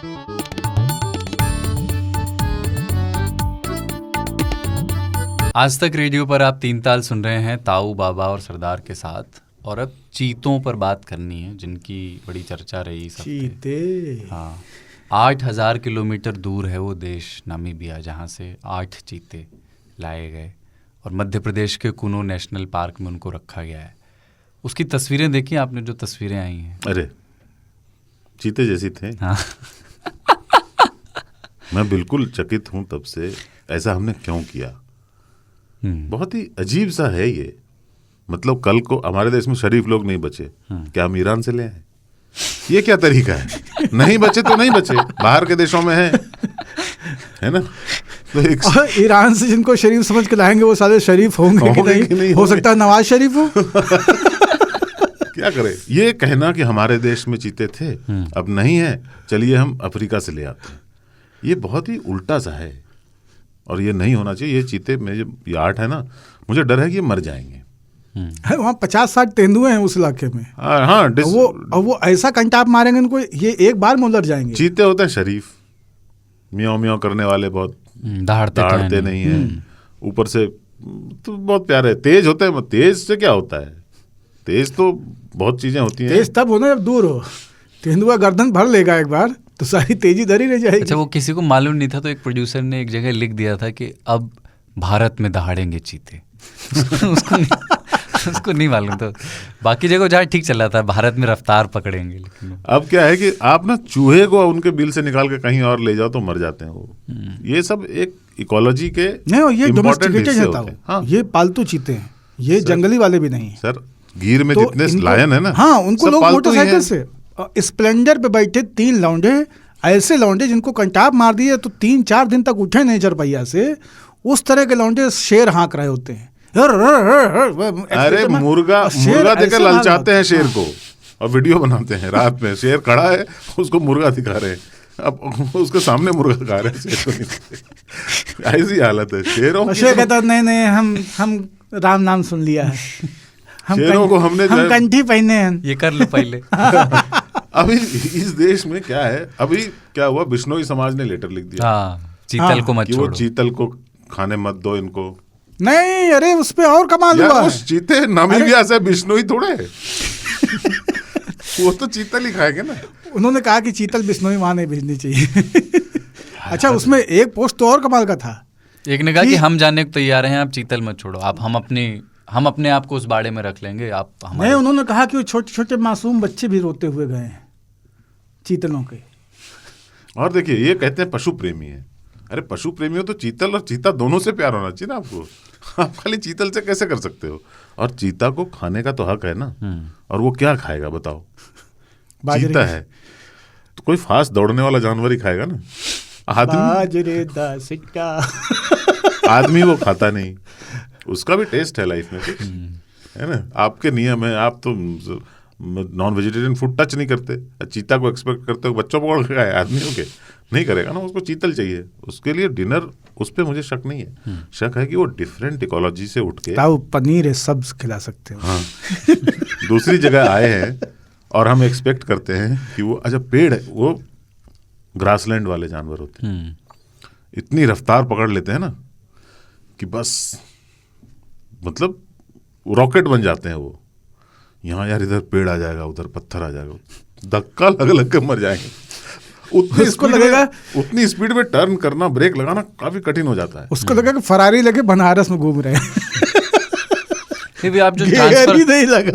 आज तक रेडियो पर आप तीन ताल सुन रहे हैं ताऊ, बाबा और सरदार के साथ। और अब चीतों पर बात करनी है, जिनकी बड़ी चर्चा रही सब। चीते। हाँ, 8,000 किलोमीटर दूर है वो देश नामीबिया, जहाँ से 8 चीते लाए गए और मध्य प्रदेश के कुनो नेशनल पार्क में उनको रखा गया है। उसकी तस्वीरें देखी आपने, जो तस्वीरें आई हैं? अरे चीते जैसी थे। हाँ। मैं बिल्कुल चकित हूँ तब से, ऐसा हमने क्यों किया। बहुत ही अजीब सा है ये। मतलब कल को हमारे देश में शरीफ लोग नहीं बचे, क्या हम ईरान से ले आए? ये क्या तरीका है? नहीं बचे तो नहीं बचे, बाहर के देशों में है ना। तो ईरान से जिनको शरीफ समझ के लाएंगे वो सारे शरीफ होंगे कि नहीं हो सकता नवाज शरीफ हो। क्या करे। ये कहना कि हमारे देश में चीते थे अब नहीं है, चलिए हम अफ्रीका से ले आते हैं, ये बहुत ही उल्टा सा है और ये नहीं होना चाहिए। ये चीते में ये 8 है ना, मुझे डर है कि ये मर जाएंगे। वहाँ 50-60 तेंदुए हैं उस इलाके में। हाँ, वो ऐसा कंटाप मारेंगे इनको, ये एक बार में उलट जाएंगे। चीते होते हैं शरीफ, म्याऊं म्याऊं करने वाले, बहुत दहाड़ते नहीं है, ऊपर से तो बहुत प्यारे, तेज होते हैं। तेज से क्या होता है? तेज तो बहुत चीजें होती हैं। तेज तब होना जब दूर हो। तेंदुआ गर्दन भर लेगा एक बार तो सारी तेजी दर ही रह जाएगी। अच्छा, वो किसी को मालूम नहीं था तो एक प्रोड्यूसर ने एक जगह लिख दिया था कि अब भारत में दहाड़ेंगे चीते। उसको नहीं मालूम था। बाकी जगह जहाँ ठीक चल रहा था, भारत में रफ्तार पकड़ेंगे। लेकिन अब क्या है कि आप ना चूहे को उनके बिल से निकाल के कहीं और ले जाओ तो मर जाते हैं वो। ये सब एक इकोलॉजी के नहीं, ये डोमेस्टिकेटेड है। हाँ, ये पालतू चीते हैं, ये जंगली वाले भी नहीं। सर गिर में जितने लायन है ना, हाँ, उनको लोग मोटरसाइकिल से स्प्लेंडर पे बैठे 3 लौंडे, ऐसे लौंडे जिनको कंटाप मार दिए तो 3-4 दिन तक उठे नहीं चरपैया से, उस तरह के लौंडे शेर हाँक रहे होते हैं। अरे मुर्गा देकर ललचाते हैं शेर को और वीडियो बनाते हैं। रात में शेर खड़ा है, उसको मुर्गा दिखा रहे हैं, अब उसके सामने मुर्गा खा रहे हैं शेर को। ऐसी हालत है शेरों। शेर कहता नहीं, हम राम नाम सुन लिया है, शेरों को हम कंठी पहने हैं, ये कर लो पहले। अभी इस देश में क्या है, अभी क्या हुआ, बिश्नोई समाज ने लेटर लिख दिया, चीतल को मत छोड़ो, वो चीतल को खाने मत दो इनको। नहीं, अरे उस पे और कमाल हुआ है। चीते नामीबिया से बिश्नोई थोड़े है। वो तो चीतल ही खाएंगे ना। उन्होंने कहा कि चीतल बिश्नोई वहां नहीं भेजनी चाहिए। अच्छा, उसमें एक पोस्ट तो और कमाल का था। एक ने कहा कि हम जाने को तैयार हैं, आप चीतल मत छोड़ो, आप हम अपने आप को उस बाड़े में रख लेंगे, आप हमारे। नहीं, उन्होंने कहा कि वो छोटे छोटे मासूम बच्चे भी रोते हुए गए हैं चीतलों के। और देखिए, ये कहते हैं पशु प्रेमी है। अरे पशु प्रेमी हो तो चीतल और चीता दोनों से प्यार होना चाहिए ना आपको। आप खाली चीतल से कैसे कर सकते हो? और चीता को खाने का तो हक है ना। और वो क्या खाएगा बताओ? चीता है तो कोई फास्ट दौड़ने वाला जानवर ही खाएगा ना। आदमी वो खाता नहीं, उसका भी टेस्ट है लाइफ में कुछ, है ना। आपके नियम है, आप तो नॉन वेजिटेरियन फूड टच नहीं करते। चीता को एक्सपेक्ट करते हो बच्चों पकड़ के खाए, आदमियों के नहीं करेगा ना। उसको चीतल चाहिए, उसके लिए डिनर। उस पर मुझे शक नहीं है, शक है कि वो डिफरेंट इकोलॉजी से उठ के पनीर है, सब खिला सकते हो। हाँ, दूसरी जगह आए हैं और हम एक्सपेक्ट करते हैं कि वो, अच्छा पेड़ है, वो ग्रासलैंड वाले जानवर होते हैं, इतनी रफ्तार पकड़ लेते हैं ना कि बस मतलब रॉकेट बन जाते हैं वो। यहाँ यार इधर पेड़ आ जाएगा, उधर पत्थर आ जाएगा, धक्का लग के मर जाएंगे। उतनी स्पीड में टर्न करना, ब्रेक लगाना काफी कठिन हो जाता है। उसको लगा कि फरारी लेके बनारस में घूम रहे हैं। फिर भी आप जो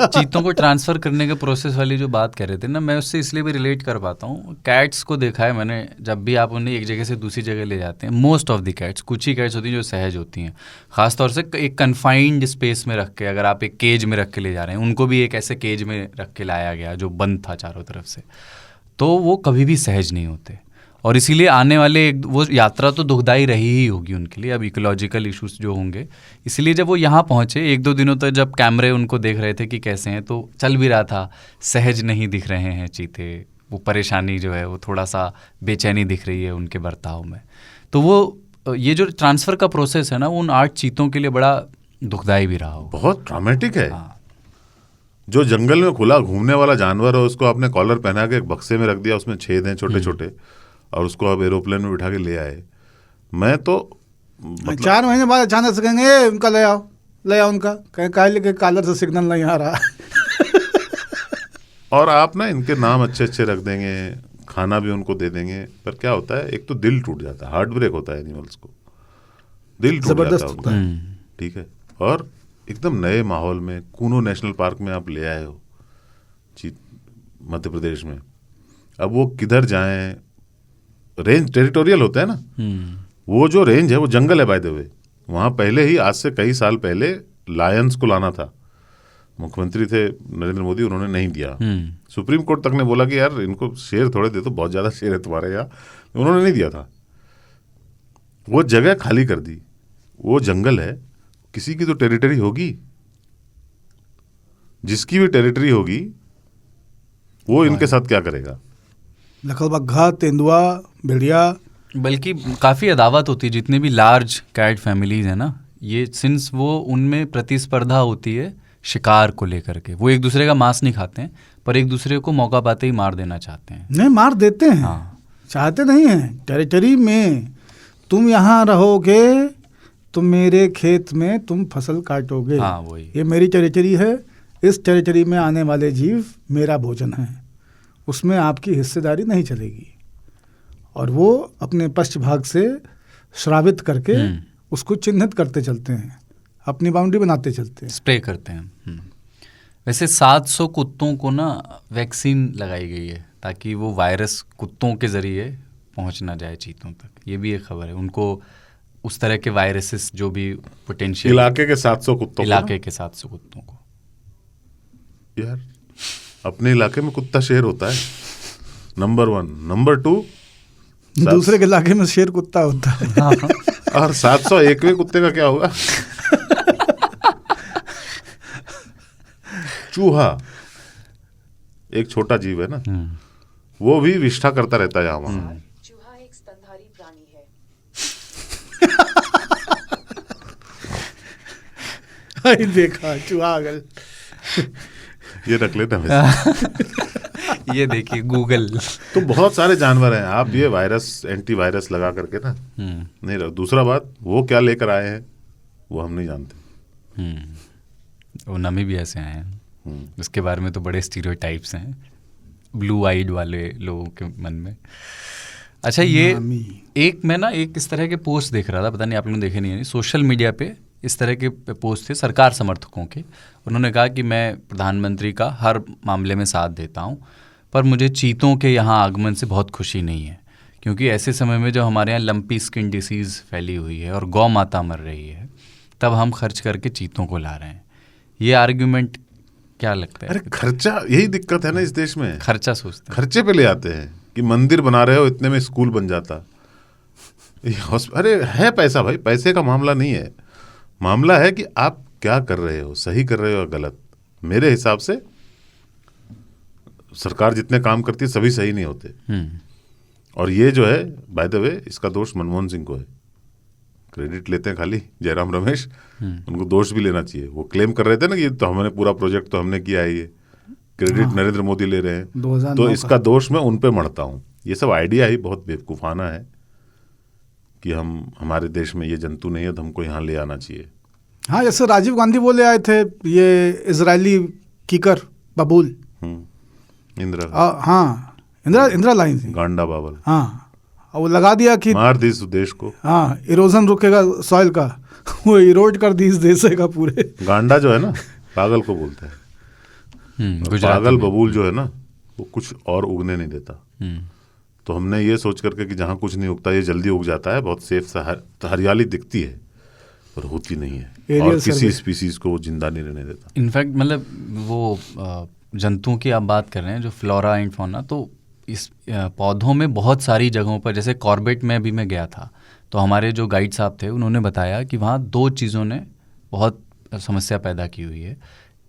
चीतों को ट्रांसफर करने के प्रोसेस वाली जो बात कर रहे थे ना, मैं उससे इसलिए भी रिलेट कर पाता हूँ। कैट्स को देखा है मैंने, जब भी आप उन्हें एक जगह से दूसरी जगह ले जाते हैं, मोस्ट ऑफ द कैट्स, कुछ ही कैट्स होती हैं जो सहज होती हैं, खासतौर से एक कन्फाइंड स्पेस में रख के, अगर आप एक केज में रख के ले जा रहे हैं, उनको भी एक ऐसे केज में रख के लाया गया जो बंद था चारों तरफ से, तो वो कभी भी सहज नहीं होते। और इसीलिए आने वाले वो यात्रा तो दुखदाई रही ही होगी उनके लिए, अब इकोलॉजिकल इश्यूज जो होंगे। इसलिए जब वो यहाँ पहुँचे 1-2 दिनों तक, जब कैमरे उनको देख रहे थे कि कैसे हैं, तो चल भी रहा था सहज नहीं दिख रहे हैं चीते, वो परेशानी जो है वो थोड़ा सा बेचैनी दिख रही है उनके बर्ताव में। तो वो ये जो ट्रांसफ़र का प्रोसेस है ना, उन 8 चीतों के लिए बड़ा दुखदाई भी रहा हो, बहुत ड्रामेटिक है। जो जंगल में खुला घूमने वाला जानवर है, उसको आपने कॉलर पहना के एक बक्से में रख दिया, उसमें छेद हैं छोटे छोटे, और उसको अब एरोप्लेन में बिठा के ले आए। मैं तो 4 महीने बाद अचानक से कहेंगे उनका ले आओ उनका, कहें काले के कॉलर से सिग्नल नहीं आ रहा। और आप ना इनके नाम अच्छे अच्छे रख देंगे, खाना भी उनको दे देंगे, पर क्या होता है, एक तो दिल टूट जाता है, हार्ट ब्रेक होता है एनिमल्स को, दिल टूट जाता है उनका, ठीक है। और एकदम नए माहौल में कूनो नेशनल पार्क में आप ले आए हो मध्य प्रदेश में, अब वो किधर जाएं, रेंज टेरिटोरियल होता है ना, वो जो रेंज है वो जंगल है बाय द वे। वहाँ पहले ही आज से कई साल पहले लायंस को लाना था, मुख्यमंत्री थे नरेंद्र मोदी, उन्होंने नहीं दिया। सुप्रीम कोर्ट तक ने बोला कि यार इनको शेर थोड़े दे दो, बहुत ज़्यादा शेर है तुम्हारे यहाँ, उन्होंने नहीं दिया था। वो जगह खाली कर दी, वो जंगल है, किसी की तो टेरिटरी होगी, जिसकी भी टेरिटरी होगी वो इनके साथ क्या करेगा। लखलबग्घा, तेंदुआ, भेड़िया, बल्कि काफ़ी अदावत होती है जितने भी लार्ज कैट फैमिलीज हैं ना, ये सिंस वो उनमें प्रतिस्पर्धा होती है शिकार को लेकर के, वो एक दूसरे का मांस नहीं खाते हैं पर एक दूसरे को मौका पाते ही मार देना चाहते हैं। नहीं, मार देते हैं। हाँ। चाहते नहीं हैं। टेरिटरी में तुम यहाँ रहोगे तो मेरे खेत में तुम फसल काटोगे। हाँ, वही, ये मेरी टेरिटरी है, इस टेरिटरी में आने वाले जीव मेरा भोजन है, उसमें आपकी हिस्सेदारी नहीं चलेगी। और वो अपने पश्च भाग से श्रावित करके उसको चिन्हित करते चलते हैं, अपनी बाउंड्री बनाते चलते हैं, स्प्रे करते हैं। वैसे 700 कुत्तों को ना वैक्सीन लगाई गई है ताकि वो वायरस कुत्तों के ज़रिए पहुंच ना जाए चीतों तक, ये भी एक खबर है। उनको उस तरह के वायरसेस जो भी पोटेंशियल, इलाके के 700 कुत्तों, इलाके के 700 कुत्तों को। यार अपने इलाके में कुत्ता शेर होता है, नंबर 1। नंबर 2, दूसरे के इलाके में शेर कुत्ता होता है। और 701वें कुत्ते का क्या होगा? चूहा एक छोटा जीव है ना, वो भी विष्ठा करता रहता है यहाँ वहाँ। चूहा एक स्तनधारी प्राणी है। देखा चूहा गल। ये रख लेना वैसे। ये देखिए गूगल। तो बहुत सारे जानवर हैं, आप ये वायरस एंटीवायरस लगा करके ना नहीं रख। दूसरा बात, वो क्या लेकर आए हैं वो हम नहीं जानते। वो नामीबिया से आए हैं, उसके बारे में तो बड़े स्टीरियोटाइप्स हैं ब्लू आइड वाले लोगों के मन में। अच्छा, ये एक मैं ना एक इस तरह के पोस्ट देख रहा था, पता नहीं आप लोगों ने देखे नहीं है, सोशल मीडिया पे इस तरह के पोस्ट थे सरकार समर्थकों के। उन्होंने कहा कि मैं प्रधानमंत्री का हर मामले में साथ देता हूँ, पर मुझे चीतों के यहाँ आगमन से बहुत खुशी नहीं है, क्योंकि ऐसे समय में जब हमारे यहाँ लंपी स्किन डिसीज़ फैली हुई है और गौ माता मर रही है, तब हम खर्च करके चीतों को ला रहे हैं। ये आर्ग्यूमेंट क्या लगता है? अरे खर्चा, यही दिक्कत है ना इस देश में, खर्चा सोचते हैं, खर्चे पे ले आते हैं कि मंदिर बना रहे हो, इतने में स्कूल बन जाता। अरे है पैसा भाई, पैसे का मामला नहीं है, मामला है कि आप क्या कर रहे हो, सही कर रहे हो या गलत। मेरे हिसाब से सरकार जितने काम करती है सभी सही नहीं होते। और ये जो है बाय द वे, इसका दोष मनमोहन सिंह को है। क्रेडिट लेते हैं खाली जयराम रमेश, उनको दोष भी लेना चाहिए। वो क्लेम कर रहे थे ना कि तो हमने पूरा प्रोजेक्ट तो हमने किया है, ये क्रेडिट नरेंद्र मोदी ले रहे हैं, तो इसका दोष मैं उन पे मढ़ता हूँ। ये सब आइडिया ही बहुत बेवकूफ़ाना है कि हमारे देश में ये जंतु नहीं है तो हमको यहाँ ले आना चाहिए। हाँ, जैसे राजीव गांधी बोले आए थे ये इजरायली कीकर बबूल, इंदिरा, हाँ इंदिरा लाइन थी, गांडा बाबल, हाँ, वो लगा दिया कि मार दी इस देश को, हाँ इरोजन रुकेगा सॉइल का, वो इरोड कर दी इस देश का पूरे। गांडा जो है ना पागल को बोलते हैं, पागल बबूल जो है ना वो कुछ और उगने नहीं देता। तो हमने ये सोच करके कि जहाँ कुछ नहीं उगता ये जल्दी उग जाता है, बहुत सेफ सा हरियाली दिखती है पर होती नहीं है, और किसी स्पीसीज को वो जिंदा नहीं रहने देता। इनफैक्ट मतलब वो जंतुओं की आप बात कर रहे हैं जो फ्लोरा एंड फौना, तो इस पौधों में बहुत सारी जगहों पर, जैसे कॉर्बेट में भी मैं गया था तो हमारे जो गाइड साहब थे उन्होंने बताया कि वहाँ 2 चीज़ों ने बहुत समस्या पैदा की हुई है।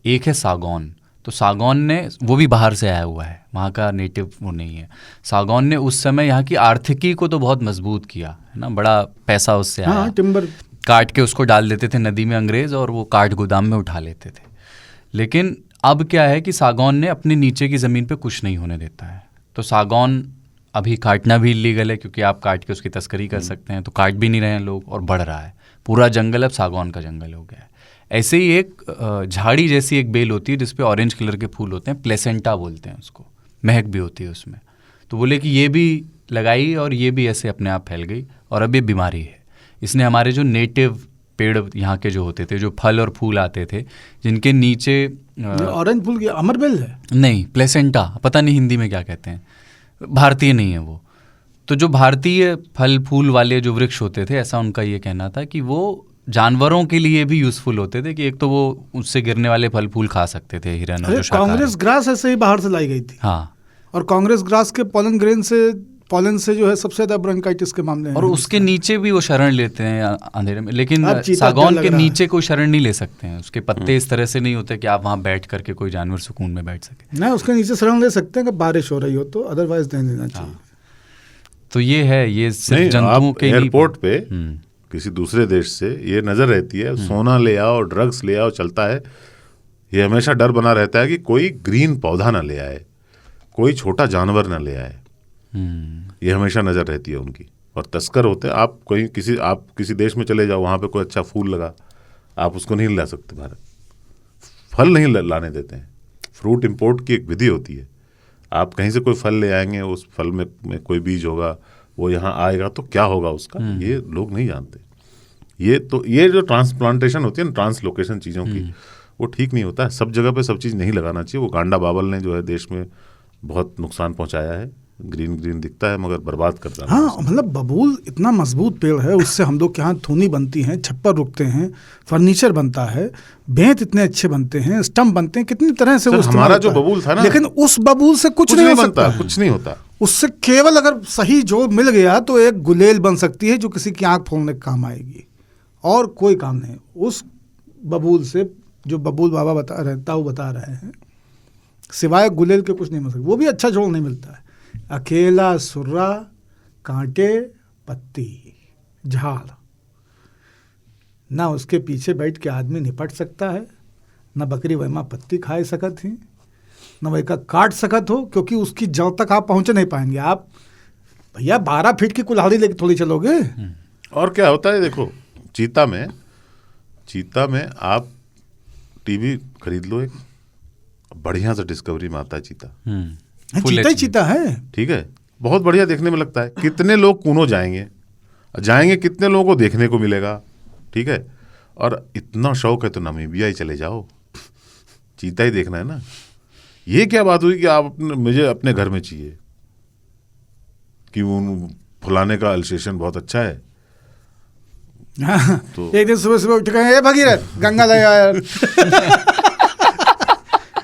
एक है सागौन, तो सागौन ने, वो भी बाहर से आया हुआ है, वहाँ का नेटिव वो नहीं है। सागौन ने उस समय यहाँ की आर्थिकी को तो बहुत मजबूत किया है ना, बड़ा पैसा उससे आया। हाँ, टिम्बर काट के उसको डाल देते थे नदी में अंग्रेज़ और वो काठ गोदाम में उठा लेते थे। लेकिन अब क्या है कि सागौन ने अपने नीचे की ज़मीन पे कुछ नहीं होने देता है, तो सागौन अभी काटना भी इलीगल है, क्योंकि आप काट के उसकी तस्करी कर सकते हैं, तो काट भी नहीं रहे हैं लोग, और बढ़ रहा है पूरा जंगल, अब सागौन का जंगल हो गया है। ऐसे ही एक झाड़ी जैसी एक बेल होती है जिसपे ऑरेंज कलर के फूल होते हैं, प्लेसेंटा बोलते हैं उसको, महक भी होती है उसमें। तो बोले कि ये भी लगाई और ये भी ऐसे अपने आप फैल गई, और अब ये बीमारी है। इसने हमारे जो नेटिव पेड़ यहाँ के जो होते थे, जो फल और फूल आते थे, जिनके नीचे ऑरेंज फूल की अमरबेल है? नहीं, प्लेसेंटा, पता नहीं हिंदी में क्या कहते हैं, भारतीय नहीं है वो। तो जो भारतीय फल फूल वाले जो वृक्ष होते थे, ऐसा उनका ये कहना था कि वो जानवरों के लिए भी यूजफुल होते थे, कि एक तो वो उससे गिरने वाले फल फूल खा सकते थे, हिरन और जो शाकाहारी। कांग्रेस ग्रास ऐसे ही बाहर से लाई गई थी। हाँ, और कांग्रेस ग्रास के पॉलन से जो है सबसे ज्यादा ब्रोंकाइटिस के मामले हैं। और उसके नीचे भी वो शरण लेते हैं अंधेरे में, लेकिन अब चीता सागौन डर के लग रहा नीचे कोई शरण नहीं ले सकते हैं। उसके पत्ते इस तरह से नहीं होते कि आप वहाँ बैठ करके कोई जानवर सुकून में बैठ सके। ना, उसके नीचे शरण ले सकते हैं कि बारिश हो रही हो तो, अदरवाइज नहीं लेना चाहिए। तो ये है, ये सिर्फ नहीं, जंतुओं आप के एयरपोर्ट पे किसी दूसरे देश से ये नजर रहती है, सोना ले आओ, ड्रग्स ले आओ, चलता है। ये हमेशा डर बना रहता है कि कोई ग्रीन पौधा ना ले आए, कोई छोटा जानवर ना ले आए। ये हमेशा नजर रहती है उनकी। और तस्कर होते हैं, आप किसी देश में चले जाओ, वहाँ पे कोई अच्छा फूल लगा, आप उसको नहीं ला सकते भारत। फल नहीं लाने देते हैं। फ्रूट इंपोर्ट की एक विधि होती है। आप कहीं से कोई फल ले आएंगे, उस फल में कोई बीज होगा, वो यहाँ आएगा तो क्या होगा उसका, ये लोग नहीं जानते। ये जो ट्रांसप्लांटेशन होती है ना, ट्रांसलोकेशन चीज़ों की, वो ठीक नहीं होता है। सब जगह पे सब चीज़ नहीं लगाना चाहिए। वो गांडा बावल ने जो है देश में बहुत नुकसान पहुंचाया है। ग्रीन दिखता है मगर बर्बाद करता है। हाँ, मतलब बबूल इतना मजबूत पेड़ है, उससे हम लोग के यहाँ धुनी बनती हैं, छप्पर रुकते हैं, फर्नीचर बनता है, बेंत इतने अच्छे बनते हैं, स्टम्प बनते हैं, कितनी तरह से वो हमारा जो बबूल था ना, लेकिन उस बबूल से कुछ नहीं बनता, कुछ नहीं होता। उससे केवल अगर सही जो मिल गया तो एक गुलेल बन सकती है जो किसी की आंख फोड़ने का काम आएगी, और कोई काम नहीं। उस बबूल से जो बबूल बाबा बता रहे हैं, सिवाय गुलेल के कुछ नहीं मिल सकता। वो भी अच्छा जोड़ नहीं मिलता है। अकेला सुर्रा, कांटे, पत्ती, झाड़, ना उसके पीछे बैठ के आदमी निपट सकता है, ना बकरी वैमा पत्ती खाए सकत ही, न वही का काट सकत हो, क्योंकि उसकी जड़ तक आप पहुंच नहीं पाएंगे। आप भैया 12 फीट की कुल्हाड़ी लेके थोड़ी चलोगे। और क्या होता है, देखो चीता में आप टीवी खरीद लो, एक बढ़िया सा डिस्कवरी में आता है चीता। चीता ही चीता है, ठीक है, बहुत बढ़िया देखने में लगता है। कितने लोग कूनो जाएंगे, कितने लोगों को देखने को मिलेगा, ठीक है। और इतना शौक है तो नामीबिया ही चले जाओ, चीता ही देखना है ना। ये क्या बात हुई कि आप मुझे अपने घर में चाहिए, कि फुलाने का अल्सेशन बहुत अच्छा है। तो एक दिन सुबह उठ गए, भगीरथ गंगा ले यार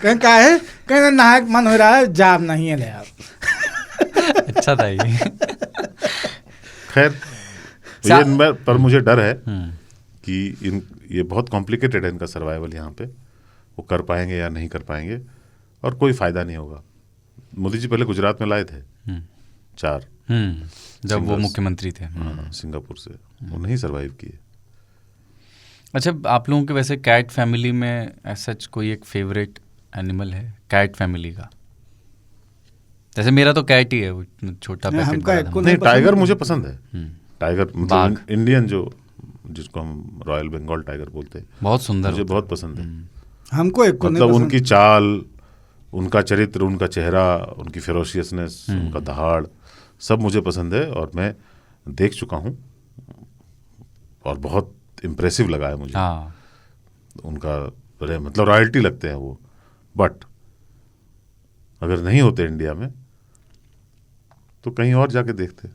कहीं क्या है, कहीं नहाए मन हो रहा है, जाब नहीं है ले आप। अच्छा था ये। खैर, पर मुझे डर है कि ये बहुत कॉम्प्लिकेटेड है इनका सर्वाइवल यहाँ पे। वो कर पाएंगे या नहीं कर पाएंगे, और कोई फायदा नहीं होगा। मोदी जी पहले गुजरात में लाए थे 4, जब वो मुख्यमंत्री थे, सिंगापुर से, वो नहीं सर्वाइव किए। अच्छा, आप लोगों के वैसे कैट फैमिली में ऐसा कोई एक फेवरेट एनिमल है कैट फैमिली का? जैसे मेरा तो कैट ही है, वो छोटा पैकेट वाला। नहीं, टाइगर मुझे पसंद है। टाइगर मतलब इंडियन जिसको हम रॉयल बंगाल टाइगर बोलते हैं, बहुत सुंदर, मुझे बहुत पसंद है। हमको एक मतलब उनकी चाल, उनका चरित्र, उनका चेहरा, उनकी फेरोशियसनेस, उनका दहाड़, सब मुझे पसंद है। और मैं देख चुका हूँ और बहुत इम्प्रेसिव लगा है मुझे। उनका मतलब रॉयल्टी लगते हैं वो। बट अगर नहीं होते इंडिया में तो कहीं और जाके देखते।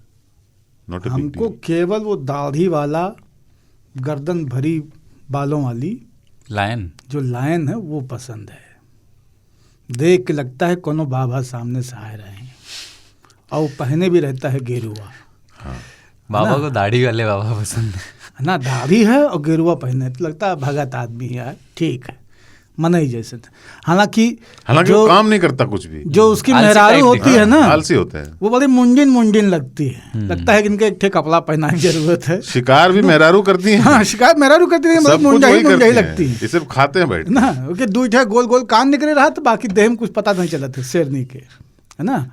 हमको केवल वो दाढ़ी वाला, गर्दन भरी बालों वाली लायन, जो लायन है वो पसंद है। देख के लगता है कोनो बाबा सामने से आ रहे हैं, और पहने भी रहता है गेरुआ। हाँ, बाबा को दाढ़ी वाले बाबा पसंद है ना, दाढ़ी है और गेरुआ पहने तो लगता है भगत आदमी है, ठीक है, मनई जैसे। हालांकि वो काम नहीं करता कुछ भी। जो उसकी मेहरारू होती है ना, आलसी होते हैं, वो बड़ी मुंडिन लगती है। लगता है कि इनके एक ठे कपड़ा पहनाने की जरूरत है। शिकार भी मेहरारू करती है। हाँ, शिकार मेहरारू करती है, बड़ी मुंडा ही लगती है। ये सिर्फ खाते हैं बैठ ना, क्योंकि 2 गोल गोल कान निकले रहा तो बाकी देह में कुछ पता नहीं चला था शेरनी के, है ना।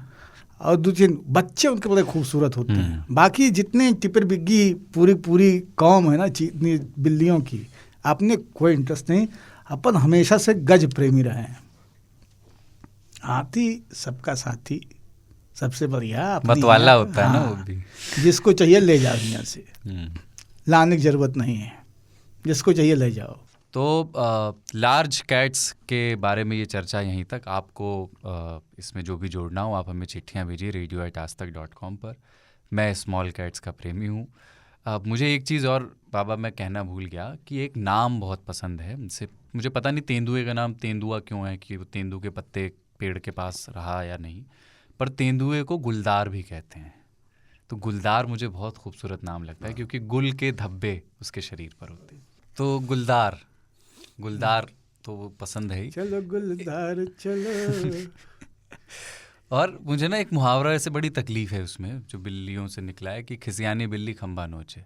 और दूसरे बच्चे उनके बड़े खूबसूरत होते हैं। बाकी जितने टिपर बिग्गी पूरी कौम है ना जितनी बिल्लियों की, आपने कोई इंटरेस्ट नहीं। अपन हमेशा से गज प्रेमी रहे हैं। हाथी सबका साथी, सबसे बढ़िया मतवाला होता है ना वो भी। जिसको चाहिए ले जाओ दुनिया से, लाने की जरूरत नहीं है, जिसको चाहिए ले जाओ। तो लार्ज कैट्स के बारे में ये चर्चा यहीं तक। आपको इसमें जो भी जोड़ना हो आप हमें चिट्ठियाँ भेजिए radio@aajtak.com पर। मैं स्मॉल कैट्स का प्रेमी हूँ। मुझे एक चीज़ और बाबा मैं कहना भूल गया कि एक नाम बहुत पसंद है मुझसे। मुझे पता नहीं तेंदुए का नाम तेंदुआ क्यों है, कि वो तेंदू के पत्ते पेड़ के पास रहा या नहीं, पर तेंदुए को गुलदार भी कहते हैं। तो गुलदार मुझे बहुत खूबसूरत नाम लगता है क्योंकि गुल के धब्बे उसके शरीर पर होते हैं। तो गुलदार तो वो पसंद है ही। चलो गुलदार चलो। और मुझे ना एक मुहावरा ऐसे बड़ी तकलीफ है उसमें जो बिल्लियों से निकला है कि खिसियानी बिल्ली खंबा नोचे।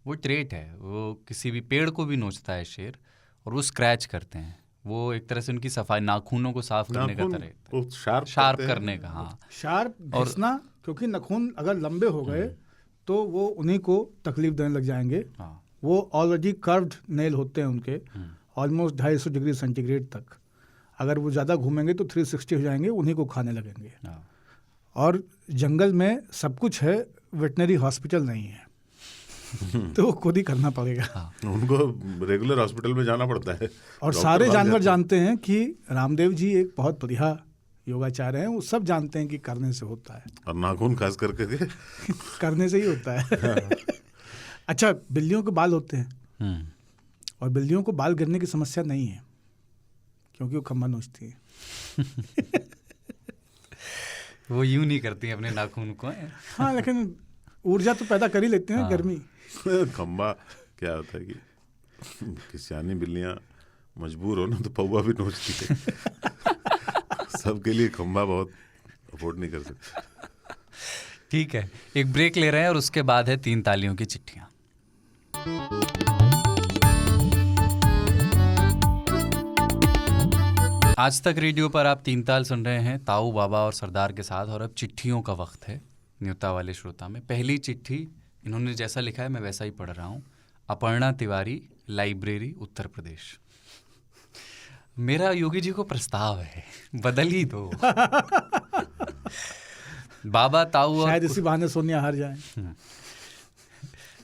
वो ट्रेट है, वो किसी भी पेड़ को भी नोचता है शेर, और वो स्क्रैच करते हैं। वो एक तरह से उनकी सफाई, नाखूनों को साफ करने का तरह, शार्प करने का। हाँ, शार्प घिसना, क्योंकि नाखून अगर लंबे हो गए तो वो उन्हीं को तकलीफ देने लग जाएंगे। हाँ, वो ऑलरेडी कर्व्ड नेल होते हैं उनके, ऑलमोस्ट 250 डिग्री सेंटीग्रेड तक। अगर वो ज़्यादा घूमेंगे तो 360 हो जाएंगे, उन्हीं को खाने लगेंगे। और जंगल में सब कुछ है, वेटनरी हॉस्पिटल नहीं है तो वो खुद ही करना पड़ेगा। उनको रेगुलर हॉस्पिटल में जाना पड़ता है। और सारे जानवर जानते हैं कि रामदेव जी एक बहुत बढ़िया योगाचार्य हैं, वो सब जानते हैं कि करने से होता है, और नाखून खास करके करने से ही होता है। अच्छा, बिल्लियों के बाल होते हैं और बिल्लियों को बाल गिरने की समस्या नहीं है क्योंकि वो खंबा नोचती है। वो यूं नहीं करती अपने नाखून को। हाँ, लेकिन ऊर्जा तो पैदा कर ही लेते हैं। गर्मी खंबा क्या होता है कि खिसियानी बिल्लियां मजबूर हो ना तो पौवा भी नोचती है। सबके लिए खंबा बहुत अफोर्ड नहीं कर सकते। ठीक है, एक ब्रेक ले रहे हैं और उसके बाद है 3 तालियों की चिट्ठियां। आज तक रेडियो पर आप 3 ताल सुन रहे हैं ताऊ, बाबा और सरदार के साथ, और अब चिट्ठियों का वक्त है न्योता वाले श्रोता में। पहली चिट्ठी इन्होंने जैसा लिखा है मैं वैसा ही पढ़ रहा हूँ। अपर्णा तिवारी, लाइब्रेरी, उत्तर प्रदेश। मेरा योगी जी को प्रस्ताव है, बदल ही दो। बाबा ताऊ और शायद इसी बहाने सोनिया हार जाए।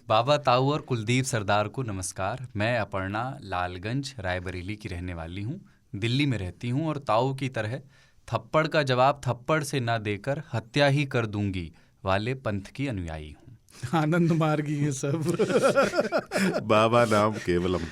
बाबा ताऊ और कुलदीप सरदार को नमस्कार। मैं अपर्णा लालगंज रायबरेली की रहने वाली हूँ, दिल्ली में रहती हूँ, और ताऊ की तरह थप्पड़ का जवाब थप्पड़ से ना देकर हत्या ही कर दूंगी वाले पंथ की अनुयायी हूँ। आनंद मार्गी ये सब। बाबा नाम केवलम।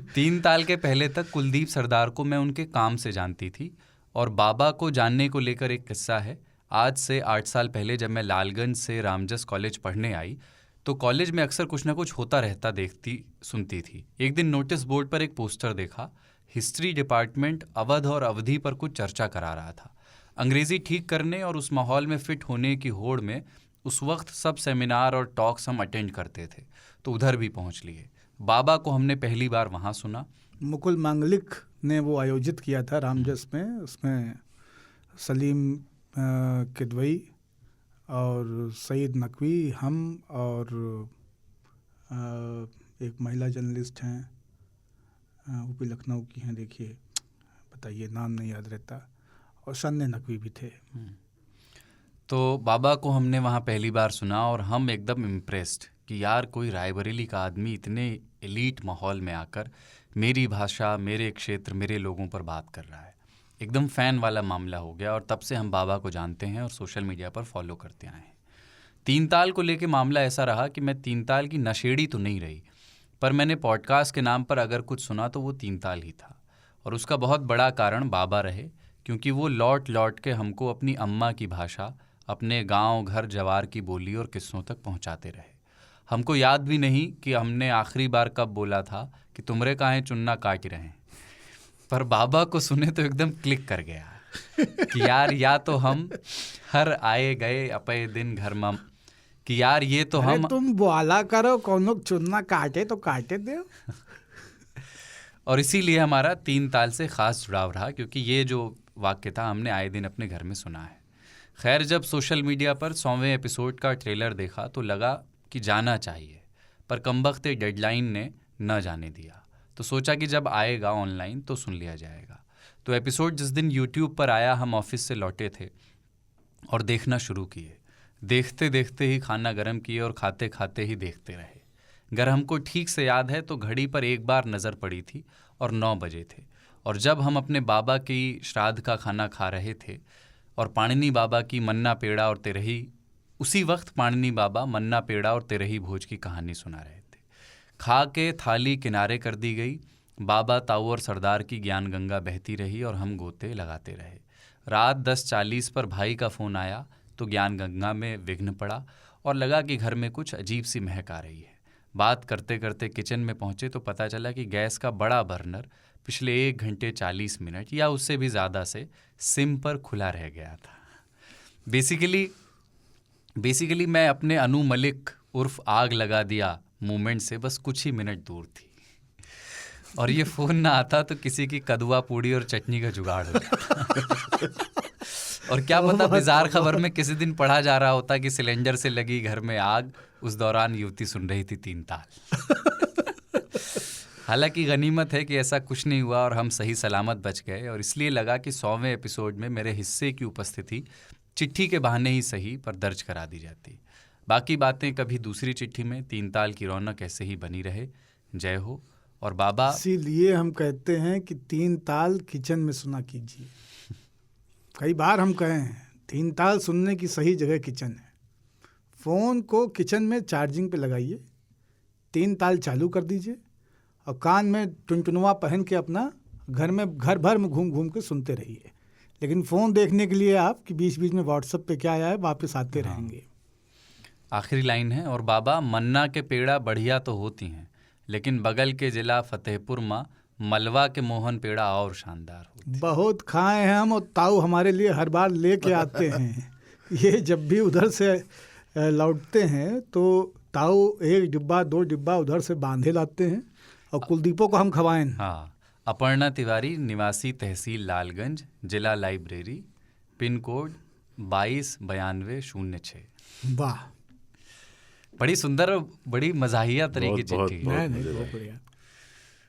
3 ताल के पहले तक कुलदीप सरदार को मैं उनके काम से जानती थी, और बाबा को जानने को लेकर एक किस्सा है। आज से 8 साल पहले जब मैं लालगंज से रामजस कॉलेज पढ़ने आई तो कॉलेज में अक्सर कुछ ना कुछ होता रहता देखती सुनती थी। एक दिन नोटिस बोर्ड पर एक पोस्टर देखा। हिस्ट्री डिपार्टमेंट अवध और अवधि पर कुछ चर्चा करा रहा था। अंग्रेजी ठीक करने और उस माहौल में फिट होने की होड़ में उस वक्त सब सेमिनार और टॉक्स हम अटेंड करते थे, तो उधर भी पहुंच लिए। बाबा को हमने पहली बार वहाँ सुना। मुकुल मांगलिक ने वो आयोजित किया था रामजस में। उसमें सलीम किदवई और सईद नकवी, हम और एक महिला जर्नलिस्ट हैं, वो भी लखनऊ की हैं, देखिए बताइए नाम नहीं याद रहता, और सन्ने नकवी भी थे। तो बाबा को हमने वहाँ पहली बार सुना और हम एकदम इम्प्रेस्ड कि यार कोई रायबरेली का आदमी इतने एलीट माहौल में आकर मेरी भाषा, मेरे क्षेत्र, मेरे लोगों पर बात कर रहा है। एकदम फ़ैन वाला मामला हो गया, और तब से हम बाबा को जानते हैं और सोशल मीडिया पर फॉलो करते आए हैं। 3 ताल को लेके मामला ऐसा रहा कि मैं 3 ताल की नशेड़ी तो नहीं रही, पर मैंने पॉडकास्ट के नाम पर अगर कुछ सुना तो वो 3 ताल ही था। और उसका बहुत बड़ा कारण बाबा रहे, क्योंकि वो लौट लौट के हमको अपनी अम्मा की भाषा, अपने गांव घर जवार की बोली और किस्सों तक पहुंचाते रहे। हमको याद भी नहीं कि हमने आखिरी बार कब बोला था कि तुमरे काहे चुन्ना काट रहे हैं, पर बाबा को सुने तो एकदम क्लिक कर गया कि यार या तो हम हर आए गए अपे दिन घर में, कि यार ये तो हम तुम बोला करो, कौन लोग चुनना काटे तो काटे दो। और इसीलिए हमारा 3 ताल से ख़ास जुड़ाव रहा, क्योंकि ये जो वाक्य था हमने आए दिन अपने घर में सुना है। खैर, जब सोशल मीडिया पर 100वें एपिसोड का ट्रेलर देखा तो लगा कि जाना चाहिए, पर कमबख्ते डेडलाइन ने न जाने दिया। तो सोचा कि जब आएगा ऑनलाइन तो सुन लिया जाएगा। तो एपिसोड जिस दिन यूट्यूब पर आया, हम ऑफिस से लौटे थे और देखना शुरू किए। देखते देखते ही खाना गर्म किए और खाते खाते ही देखते रहे। अगर हमको ठीक से याद है तो घड़ी पर एक बार नज़र पड़ी थी और 9 बजे थे। और जब हम अपने बाबा की श्राद्ध का खाना खा रहे थे और पाणिनी बाबा की मन्ना पेड़ा और तेरही, उसी वक्त पाणिनी बाबा मन्ना पेड़ा और तेरही भोज की कहानी सुना रहे थे। खा के थाली किनारे कर दी गई। बाबा, ताऊ और सरदार की ज्ञान गंगा बहती रही और हम गोते लगाते रहे। रात 10:40 पर भाई का फ़ोन आया तो ज्ञान गंगा में विघ्न पड़ा और लगा कि घर में कुछ अजीब सी महक आ रही है। बात करते करते किचन में पहुंचे तो पता चला कि गैस का बड़ा बर्नर पिछले 1 घंटे 40 मिनट या उससे भी ज़्यादा से सिम पर खुला रह गया था। बेसिकली मैं अपने अनु मलिक उर्फ आग लगा दिया मूवमेंट से बस कुछ ही मिनट दूर थी। और ये फ़ोन ना आता तो किसी की कदुआ पूड़ी और चटनी का जुगाड़ हो जाता। और क्या पता बिजार खबर में किसी दिन पढ़ा जा रहा होता कि सिलेंडर से लगी घर में आग, उस दौरान युवती सुन रही थी 3 ताल। हालांकि गनीमत है कि ऐसा कुछ नहीं हुआ और हम सही सलामत बच गए। और इसलिए लगा कि 100वें एपिसोड में मेरे हिस्से की उपस्थिति चिट्ठी के बहाने ही सही पर दर्ज करा दी जाती। बाकी बातें कभी दूसरी चिट्ठी में। 3 ताल की रौनक ऐसे ही बनी रहे। जय हो। और बाबा, इसीलिए हम कहते हैं कि 3 ताल किचन में सुना कीजिए। कई बार हम कहे हैं 3 ताल सुनने की सही जगह किचन है। फ़ोन को किचन में चार्जिंग पे लगाइए, 3 ताल चालू कर दीजिए और कान में टुनटुनवा पहन के अपना घर भर में घूम घूम के सुनते रहिए। लेकिन फ़ोन देखने के लिए आप कि बीच बीच में व्हाट्सएप पे क्या आया है वापस आते रहेंगे। आखिरी लाइन है। और बाबा, मन्ना के पेड़ा बढ़िया तो होती हैं, लेकिन बगल के जिला फतेहपुर माँ मलवा के मोहन पेड़ा और शानदार होते। बहुत खाए हैं हम और ताऊ हमारे लिए हर बार लेके आते हैं। ये जब भी उधर से लौटते हैं तो ताऊ 1 डिब्बा 2 डिब्बा उधर से बांधे लाते हैं और कुलदीपों को हम खवाएं। हाँ। अपर्णा तिवारी, निवासी तहसील लालगंज, जिला लाइब्रेरी, पिन कोड 229206। वाह, बड़ी सुंदर, बड़ी मजाहिया तरह की चिट्ठी। नहीं, बहुत बढ़िया।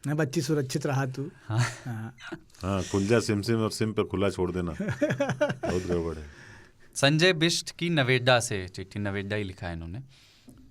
नहीं, बच्ची सुरक्षित रहा तू। हाँ, कुंजा सिम और सिम पे खुला छोड़ देना, बहुत गड़बड़ है। संजय बिष्ट की नवेदा से चिट्ठी, नवेदा ही लिखा है इन्होंने।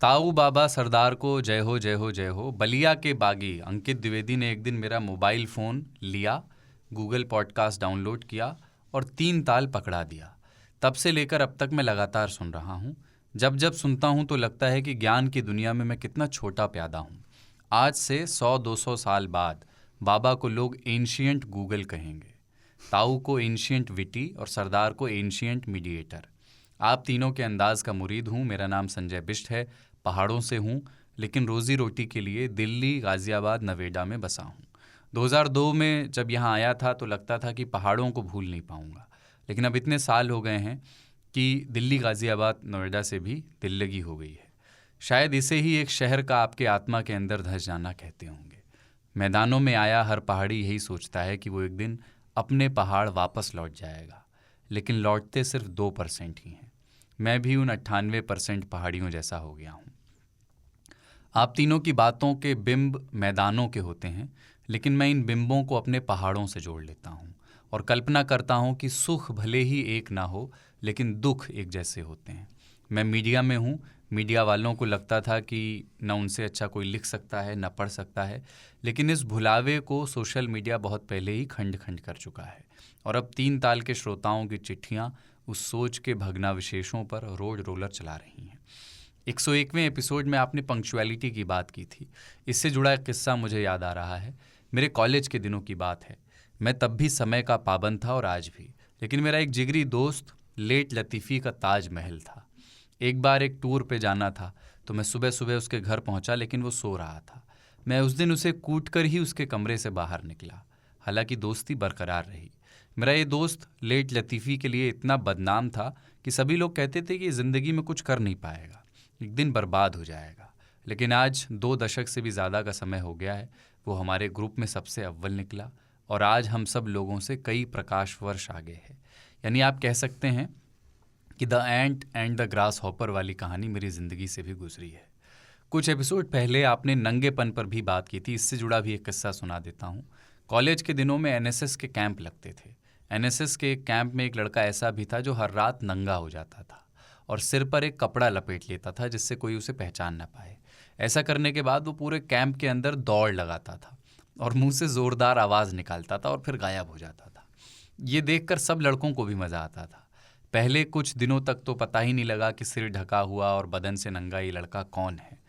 ताऊ बाबा सरदार को जय हो जय हो जय हो। बलिया के बागी अंकित द्विवेदी ने एक दिन मेरा मोबाइल फ़ोन लिया, गूगल पॉडकास्ट डाउनलोड किया और 3 ताल पकड़ा दिया। तब से लेकर अब तक मैं लगातार सुन रहा हूँ। जब जब सुनता हूँ तो लगता है कि ज्ञान की दुनिया में मैं कितना छोटा प्यादा हूँ। आज से 100-200 साल बाद बाबा को लोग एंशियंट गूगल कहेंगे, ताऊ को एंशियंट विटी और सरदार को एंशियंट मीडिएटर। आप तीनों के अंदाज का मुरीद हूँ। मेरा नाम संजय बिष्ट है, पहाड़ों से हूँ, लेकिन रोज़ी रोटी के लिए दिल्ली, गाज़ियाबाद, नवेदा में बसा हूँ। 2002 में जब यहाँ आया था तो लगता था कि पहाड़ों को भूल नहीं पाऊँगा, लेकिन अब इतने साल हो गए हैं कि दिल्ली, गाज़ियाबाद, नोएडा से भी दिल लगी हो गई है। शायद इसे ही एक शहर का आपके आत्मा के अंदर धंस जाना कहते होंगे। मैदानों में आया हर पहाड़ी यही सोचता है कि वो एक दिन अपने पहाड़ वापस लौट जाएगा, लेकिन लौटते सिर्फ 2% ही हैं। मैं भी उन 98% पहाड़ियों जैसा हो गया हूँ। आप तीनों की बातों के बिंब मैदानों के होते हैं, लेकिन मैं इन बिंबों को अपने पहाड़ों से जोड़ लेता हूँ और कल्पना करता हूँ कि सुख भले ही एक ना हो, लेकिन दुख एक जैसे होते हैं। मैं मीडिया में हूँ। मीडिया वालों को लगता था कि न उनसे अच्छा कोई लिख सकता है, न पढ़ सकता है, लेकिन इस भुलावे को सोशल मीडिया बहुत पहले ही खंड खंड कर चुका है। और अब 3 ताल के श्रोताओं की चिट्ठियाँ उस सोच के भग्नावशेषों पर रोड रोलर चला रही हैं। 101वें एपिसोड में आपने पंक्चुअलिटी की बात की थी। इससे जुड़ा एक किस्सा मुझे याद आ रहा है। मेरे कॉलेज के दिनों की बात है। मैं तब भी समय का पाबंद था और आज भी, लेकिन मेरा एक जिगरी दोस्त लेट लतीफ़ी का ताज महल था। एक बार एक टूर पे जाना था तो मैं सुबह सुबह उसके घर पहुंचा, लेकिन वो सो रहा था। मैं उस दिन उसे कूट कर ही उसके कमरे से बाहर निकला। हालांकि दोस्ती बरकरार रही। मेरा ये दोस्त लेट लतीफ़ी के लिए इतना बदनाम था कि सभी लोग कहते थे कि ज़िंदगी में कुछ कर नहीं पाएगा, एक दिन बर्बाद हो जाएगा। लेकिन आज 2 दशक से भी ज़्यादा का समय हो गया है, वो हमारे ग्रुप में सबसे अव्वल निकला और आज हम सब लोगों से कई प्रकाश वर्ष आगे है। यानी आप कह सकते हैं कि the ant and the grass hopper वाली कहानी मेरी ज़िंदगी से भी गुजरी है। कुछ एपिसोड पहले आपने नंगेपन पर भी बात की थी, इससे जुड़ा भी एक किस्सा सुना देता हूँ। कॉलेज के दिनों में एनएसएस के कैंप लगते थे। एनएसएस के एक कैंप में एक लड़का ऐसा भी था जो हर रात नंगा हो जाता था और सिर पर एक कपड़ा लपेट लेता था जिससे कोई उसे पहचान ना पाए। ऐसा करने के बाद वो पूरे कैंप के अंदर दौड़ लगाता था और मुंह से ज़ोरदार आवाज़ निकालता था और फिर गायब हो जाता था। ये देखकर सब लड़कों को भी मज़ा आता था। पहले कुछ दिनों तक तो पता ही नहीं लगा कि सिर ढका हुआ और बदन से नंगा ये लड़का कौन है,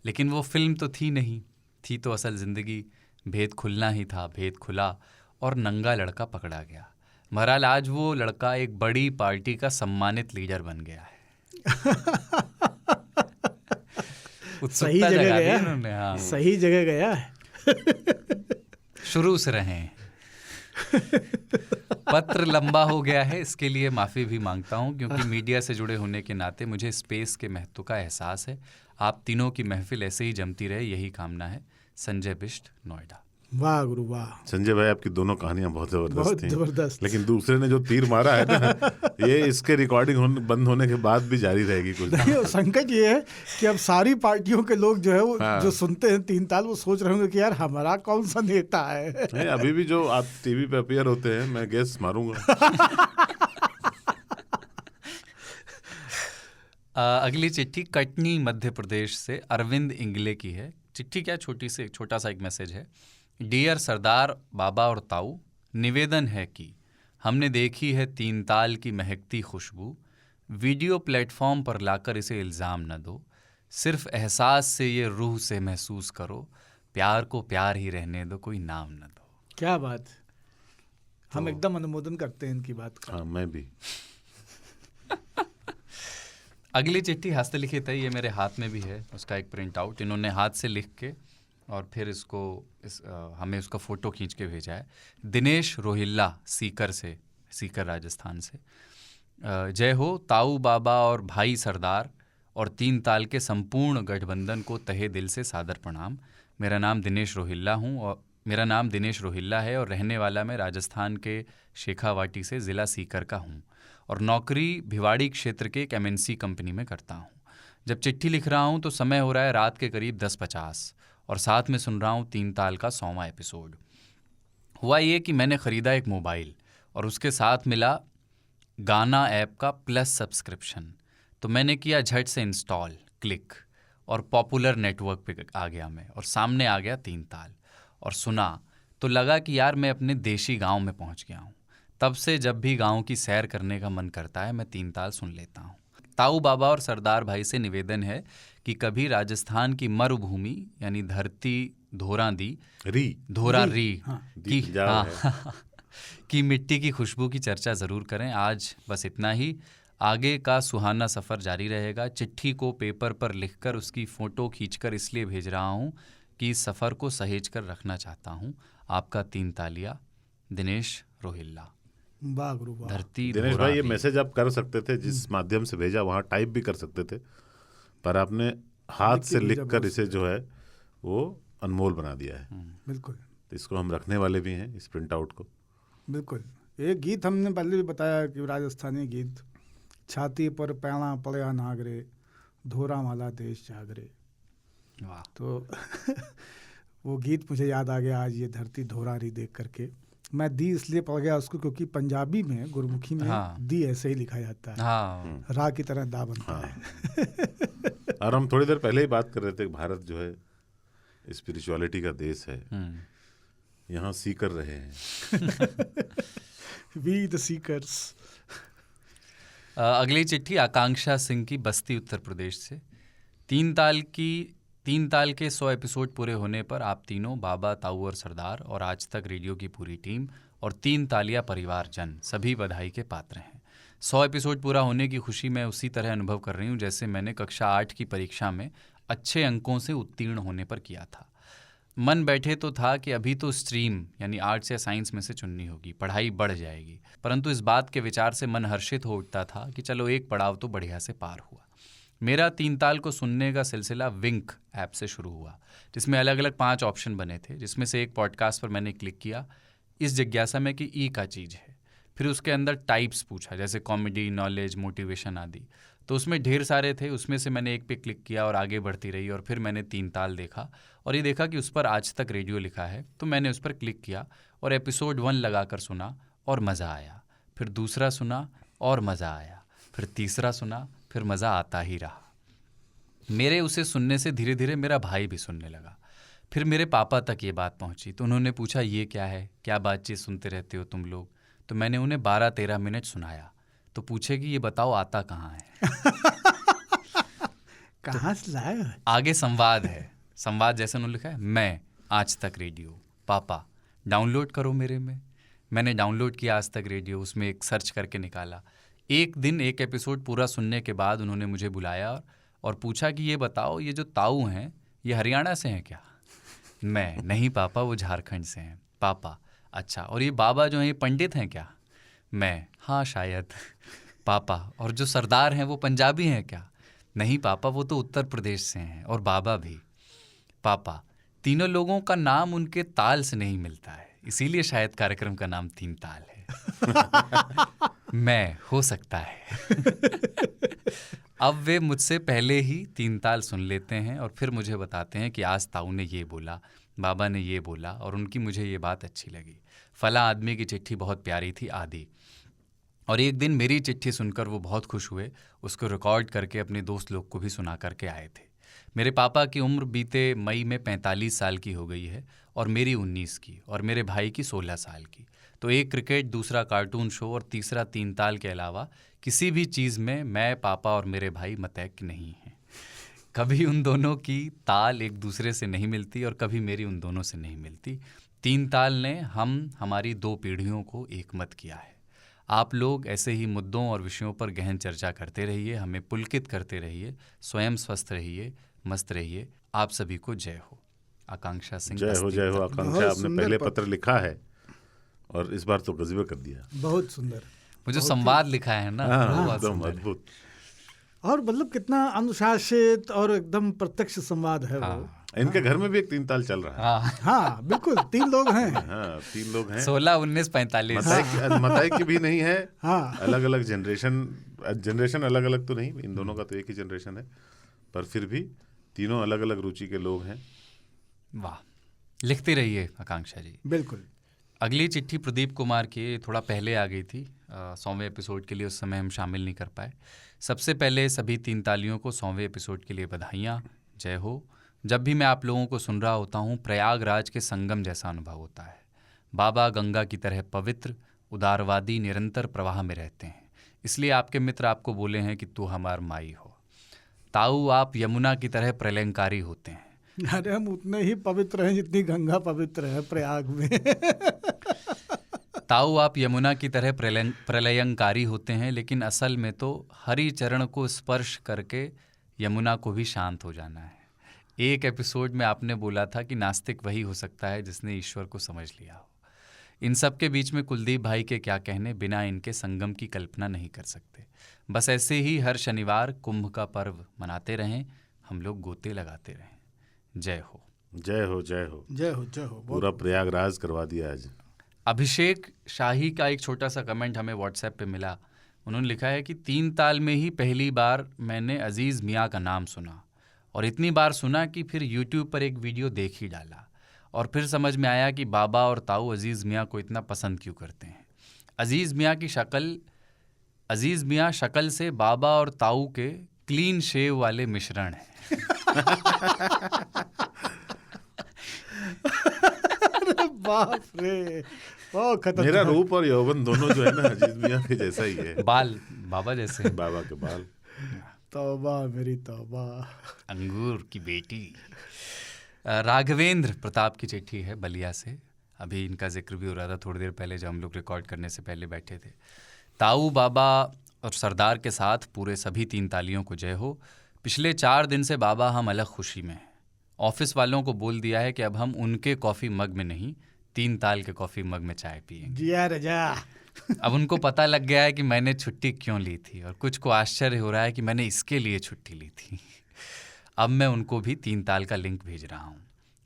लेकिन वो फिल्म तो थी नहीं, थी तो असल ज़िंदगी। भेद खुलना ही था, भेद खुला और नंगा लड़का पकड़ा गया। बहरहाल आज वो लड़का एक बड़ी पार्टी का सम्मानित लीडर बन गया है। सही जगह गया, हाँ। सही जगह गया है। शुरू से रहें। पत्र लंबा हो गया है, इसके लिए माफ़ी भी मांगता हूँ, क्योंकि मीडिया से जुड़े होने के नाते मुझे स्पेस के महत्व का एहसास है। आप तीनों की महफिल ऐसे ही जमती रहे, यही कामना है। संजय बिष्ट, नोएडा। वाह गुरु वाह। संजय भाई आपकी दोनों कहानियां बहुत बहुत थी, जबरदस्त। लेकिन दूसरे ने जो तीर मारा है ना, ये इसके रिकॉर्डिंग बंद होने के बाद भी जारी रहेगी कुछ। देखिए संकट ये है कि अब सारी पार्टियों के लोग जो है वो हाँ। जो सुनते हैं तीन ताल, वो सोच रहे होंगे कि यार हमारा कौन सा नेता है। नहीं, अभी भी जो आप टीवी पे अपीयर होते हैं, मैं गेस मारूंगा। अगली चिट्ठी कटनी मध्य प्रदेश से अरविंद इंगले की है। चिट्ठी क्या, छोटा सा एक मैसेज है। डियर सरदार बाबा और ताऊ, निवेदन है कि हमने देखी है तीन ताल की महकती खुशबू। वीडियो प्लेटफॉर्म पर लाकर इसे इल्ज़ाम न दो, सिर्फ एहसास से ये रूह से महसूस करो। प्यार को प्यार ही रहने दो, कोई नाम न दो। क्या बात, हम एकदम अनुमोदन करते हैं इनकी बात का। हाँ, मैं भी। अगली चिट्ठी हस्तलिखित है, ये मेरे हाथ में भी है, उसका एक प्रिंट आउट इन्होंने हाथ से लिख के और फिर हमें उसका फ़ोटो खींच के भेजा है। दिनेश रोहिल्ला, सीकर राजस्थान से। जय हो ताऊ बाबा और भाई सरदार और तीन ताल के संपूर्ण गठबंधन को तहे दिल से सादर प्रणाम। मेरा नाम दिनेश रोहिल्ला है और रहने वाला मैं राजस्थान के शेखावाटी से ज़िला सीकर का हूँ और नौकरी भिवाड़ी क्षेत्र के एक MNC कंपनी में करता हूँ। जब चिट्ठी लिख रहा हूँ तो समय हो रहा है रात के करीब 10:50 और साथ में सुन रहा हूँ तीन ताल का 100वां एपिसोड। हुआ ये कि मैंने ख़रीदा एक मोबाइल और उसके साथ मिला गाना ऐप का प्लस सब्सक्रिप्शन। तो मैंने किया झट से इंस्टॉल, क्लिक और पॉपुलर नेटवर्क पे आ गया मैं और सामने आ गया तीन ताल और सुना तो लगा कि यार मैं अपने देशी गांव में पहुंच गया हूं। तब से जब भी गांव की सैर करने का मन करता है मैं तीन ताल सुन लेता हूं। ताऊ बाबा और सरदार भाई से निवेदन है कि कभी राजस्थान की मरुभूमि यानी धरती धोरा की मिट्टी की खुशबू की चर्चा ज़रूर करें। आज बस इतना ही, आगे का सुहाना सफ़र जारी रहेगा। चिट्ठी को पेपर पर लिखकर उसकी फ़ोटो खींचकर इसलिए भेज रहा हूँ कि इस सफ़र को सहेज कर रखना चाहता हूँ। आपका तीन तालिया, दिनेश रोहिल्ला। वाह गुरु वाह। धरती दिनेश भाई, ये मैसेज आप कर सकते थे, जिस माध्यम से भेजा वहाँ टाइप भी कर सकते थे, पर आपने हाथ से लिखकर इसे जो है वो अनमोल बना दिया है। बिल्कुल, तो इसको हम रखने वाले भी हैं, इस प्रिंट आउट को। बिल्कुल। एक गीत हमने पहले भी बताया कि राजस्थानी गीत, छाती पर पैणा पड़या नागरे, धोरा वाला देश जागरे। वाह। तो वो गीत मुझे याद आ गया आज ये धरती धोरा रही देख करके। मैं दी इसलिए पढ़ गया उसको क्योंकि पंजाबी में, गुरमुखी में दी ऐसे ही लिखा जाता है। रा की तरह दा बनता है। और हम थोड़ी देर पहले ही बात कर रहे थे, भारत जो है स्पिरिचुअलिटी का देश है, यहाँ सीकर रहे हैं। We the seekers. अगली चिट्ठी आकांक्षा सिंह की, बस्ती उत्तर प्रदेश से। तीन ताल के 100 एपिसोड पूरे होने पर आप तीनों, बाबा, ताऊ और सरदार और आज तक रेडियो की पूरी टीम और तीन तालिया परिवारजन सभी बधाई के पात्र हैं। 100 एपिसोड पूरा होने की खुशी मैं उसी तरह अनुभव कर रही हूँ जैसे मैंने कक्षा 8 की परीक्षा में अच्छे अंकों से उत्तीर्ण होने पर किया था। मन बैठे तो था कि अभी तो स्ट्रीम यानी आर्ट्स या साइंस में से चुननी होगी, पढ़ाई बढ़ जाएगी, परंतु इस बात के विचार से मन हर्षित हो उठता था कि चलो एक पड़ाव तो बढ़िया से पार हुआ। मेरा तीन ताल को सुनने का सिलसिला विंक ऐप से शुरू हुआ, जिसमें अलग अलग 5 ऑप्शन बने थे, जिसमें से एक पॉडकास्ट पर मैंने क्लिक किया इस जिज्ञासा में कि ई का चीज़ है। फिर उसके अंदर टाइप्स पूछा, जैसे कॉमेडी, नॉलेज, मोटिवेशन आदि। तो उसमें ढेर सारे थे, उसमें से मैंने एक पे क्लिक किया और आगे बढ़ती रही। और फिर मैंने 3 ताल देखा और ये देखा कि उस पर आज तक रेडियो लिखा है। तो मैंने उस पर क्लिक किया और एपिसोड 1 लगाकर सुना और मज़ा आया। फिर दूसरा सुना और मज़ा आया। फिर तीसरा सुना, फिर मज़ा आता ही रहा। मेरे उसे सुनने से धीरे धीरे मेरा भाई भी सुनने लगा। फिर मेरे पापा तक ये बात पहुंची, तो उन्होंने पूछा, ये क्या है, क्या बातचीत सुनते रहते हो तुम लोग? तो मैंने उन्हें 12-13 मिनट सुनाया। तो पूछे कि ये बताओ आता कहाँ है? कहाँ से लाए हो? आगे संवाद है। संवाद जैसे उन्होंने लिखा है, मैं आज तक रेडियो, पापा डाउनलोड करो मेरे में। मैंने डाउनलोड किया आज तक रेडियो, उसमें एक सर्च करके निकाला। एक दिन एक एपिसोड पूरा सुनने के बाद उन्होंने मुझे बुलाया और पूछा कि ये बताओ, ये जो ताऊ हैं ये हरियाणा से हैं क्या? मैं, नहीं पापा, वो झारखंड से हैं। पापा, अच्छा, और ये बाबा जो हैं ये पंडित हैं क्या? मैं, हाँ शायद। पापा, और जो सरदार हैं वो पंजाबी हैं क्या? नहीं पापा, वो तो उत्तर प्रदेश से हैं। और बाबा भी। पापा, तीनों लोगों का नाम उनके ताल से नहीं मिलता है, इसीलिए शायद कार्यक्रम का नाम 3 ताल है। मैं, हो सकता है। अब वे मुझसे पहले ही 3 ताल सुन लेते हैं और फिर मुझे बताते हैं कि आज ताऊ ने ये बोला, बाबा ने ये बोला और उनकी मुझे ये बात अच्छी लगी। फला आदमी की चिट्ठी बहुत प्यारी थी आदि। और एक दिन मेरी चिट्ठी सुनकर वो बहुत खुश हुए, उसको रिकॉर्ड करके अपने दोस्त लोग को भी सुना करके आए थे। मेरे पापा की उम्र बीते मई में 45 साल की हो गई है और मेरी 19 की और मेरे भाई की 16 साल की। तो एक क्रिकेट, दूसरा कार्टून शो और तीसरा 3 ताल के अलावा किसी भी चीज़ में मैं, पापा और मेरे भाई मतैक नहीं हैं। कभी उन दोनों की ताल एक दूसरे से नहीं मिलती और कभी मेरी उन दोनों से नहीं मिलती। 3 ताल ने हमारी 2 पीढ़ियों को एक मत किया है। आप लोग ऐसे ही मुद्दों और विषयों पर गहन चर्चा करते रहिए, हमें पुलकित करते रहिए, स्वयं स्वस्थ रहिए, मस्त रहिए। आप सभी को जय हो। आकांक्षा सिंह। जय हो, जय हो आकांक्षा। आपने पहले पत्र लिखा है और इस बार तो गजबे कर दिया। बहुत सुंदर। वो जो संवाद लिखा है ना, वो एकदम अद्भुत। और मतलब कितना अनुशासित और एकदम प्रत्यक्ष संवाद है वो। इनके घर में भी एक 3 ताल चल रहा है। हाँ बिल्कुल, 3 लोग हैं। हाँ, 3 लोग हैं। 16, 19, 45। मताई की भी नहीं है। हाँ, अलग अलग जनरेशन अलग अलग तो नहीं, इन दोनों का तो एक ही जनरेशन है, पर फिर भी तीनों अलग अलग रुचि के लोग हैं। वाह, लिखते रहिए आकांक्षा जी। बिल्कुल। अगली चिट्ठी प्रदीप कुमार की थोड़ा पहले आ गई थी, 100वें एपिसोड के लिए उस समय हम शामिल नहीं कर पाए। सबसे पहले सभी 3 तालियों को 100वें एपिसोड के लिए बधाइयाँ। जय हो। जब भी मैं आप लोगों को सुन रहा होता हूँ, प्रयागराज के संगम जैसा अनुभव होता है। बाबा गंगा की तरह पवित्र, उदारवादी, निरंतर प्रवाह में रहते हैं। इसलिए आपके मित्र आपको बोले हैं कि तू हमार माई हो। ताऊ, आप यमुना की तरह प्रलयंकारी होते हैं। अरे हम उतने ही पवित्र हैं जितनी गंगा पवित्र है प्रयाग में। ताऊ, आप यमुना की तरह प्रलयंकारी होते हैं, लेकिन असल में तो हरि चरण को स्पर्श करके यमुना को भी शांत हो जाना है। एक एपिसोड में आपने बोला था कि नास्तिक वही हो सकता है जिसने ईश्वर को समझ लिया हो। इन सब के बीच में कुलदीप भाई के क्या कहने, बिना इनके संगम की कल्पना नहीं कर सकते। बस ऐसे ही हर शनिवार कुंभ का पर्व मनाते रहें, हम लोग गोते लगाते रहें। जय हो। जय हो, जय हो, जय हो, जय हो। पूरा प्रयागराज करवा दिया आज। अभिषेक शाही का एक छोटा सा कमेंट हमें व्हाट्सएप पे मिला। उन्होंने लिखा है कि 3 ताल में ही पहली बार मैंने अजीज़ मियाँ का नाम सुना और इतनी बार सुना कि फिर यूट्यूब पर एक वीडियो देख ही डाला और फिर समझ में आया कि बाबा और ताऊ अजीज़ मियाँ को इतना पसंद क्यों करते हैं। अजीज़ मियाँ शक्ल से बाबा और ताऊ के क्लीन शेव वाले मिश्रण हैं। बाप रे, बहुत खतरनाक। मेरा रूप और यौवन दोनों जो है ना अजीज मियाँ के जैसा ही है। बाल बाबा जैसे। बाबा के बाल। तौबा मेरी तौबा। अंगूर की बेटी। राघवेंद्र प्रताप की चिट्ठी है बलिया से। अभी इनका जिक्र भी हो रहा था थोड़ी देर पहले जब हम लोग रिकॉर्ड करने से पहले बैठे थे। ताऊ, बाबा और सरदार के साथ पूरे सभी 3 तालियों को जय हो। पिछले 4 दिन से बाबा हम अलग खुशी में हैं। ऑफिस वालों को बोल दिया है कि अब हम उनके कॉफ़ी मग में नहीं, 3 ताल के कॉफ़ी मग में चाय पिएंगे। जिया रजा। अब उनको पता लग गया है कि मैंने छुट्टी क्यों ली थी और कुछ को आश्चर्य हो रहा है कि मैंने इसके लिए छुट्टी ली थी। अब मैं उनको भी 3 ताल का लिंक भेज रहा हूँ।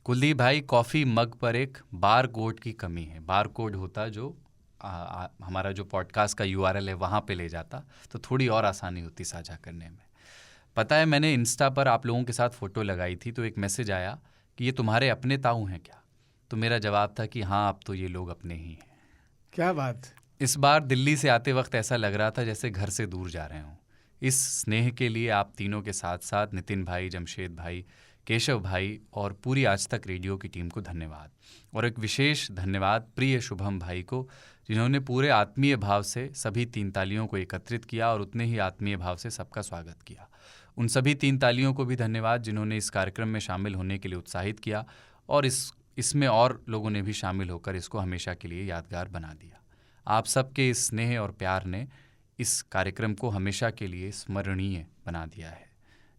कुलदीप भाई, कॉफ़ी मग पर एक बार कोड की कमी है। बार कोड होता जो हमारा जो पॉडकास्ट का URL है वहाँ पे ले जाता तो थोड़ी और आसानी होती साझा करने में। पता है, मैंने इंस्टा पर आप लोगों के साथ फ़ोटो लगाई थी तो एक मैसेज आया कि ये तुम्हारे अपने ताऊ हैं क्या? तो मेरा जवाब था कि हाँ, अब तो ये लोग अपने ही हैं। क्या बात। इस बार दिल्ली से आते वक्त ऐसा लग रहा था जैसे घर से दूर जा रहे हों। इस स्नेह के लिए आप तीनों के साथ साथ नितिन भाई, जमशेद भाई, केशव भाई और पूरी आज तक रेडियो की टीम को धन्यवाद। और एक विशेष धन्यवाद प्रिय शुभम भाई को, जिन्होंने पूरे आत्मीय भाव से सभी 3 तालियों को एकत्रित किया और उतने ही आत्मीय भाव से सबका स्वागत किया। उन सभी 3 तालियों को भी धन्यवाद जिन्होंने इस कार्यक्रम में शामिल होने के लिए उत्साहित किया और इसमें और लोगों ने भी शामिल होकर इसको हमेशा के लिए यादगार बना दिया। आप सबके इस स्नेह और प्यार ने इस कार्यक्रम को हमेशा के लिए स्मरणीय बना दिया है।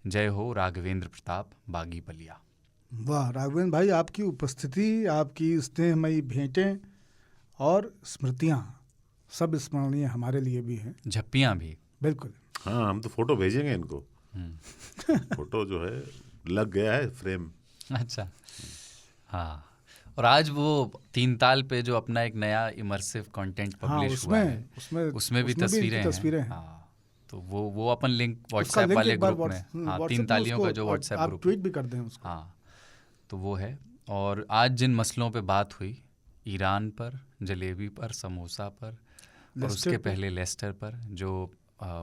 जय हो राघवेंद्र प्रताप, बागी बलिया। वाह राघवेंद्र भाई, आपकी उपस्थिति, आपकी स्नेहमयी भेंटें और स्मृतियाँ सब स्मरणीय हमारे लिए भी हैं, झप्पियाँ भी। बिल्कुल। हाँ, हम तो फोटो भेजेंगे इनको। फोटो जो है लग गया है फ्रेम। अच्छा, हाँ। और आज वो 3 ताल पे जो अपना एक नया इमर्सिव कंटेंट पब्लिश हुआ है उसमें भी तस्वीरें हैं। हाँ, तो वो अपन लिंक व्हाट्सएप वाले ग्रुप में, हाँ, 3 तालियों का जो व्हाट्सएप ग्रुप, आप ट्वीट भी कर दें उसको। हाँ, तो वो है। और आज जिन मसलों पे बात हुई, ईरान पर, जलेबी पर, समोसा पर, और उसके पहले लेस्टर पर, जो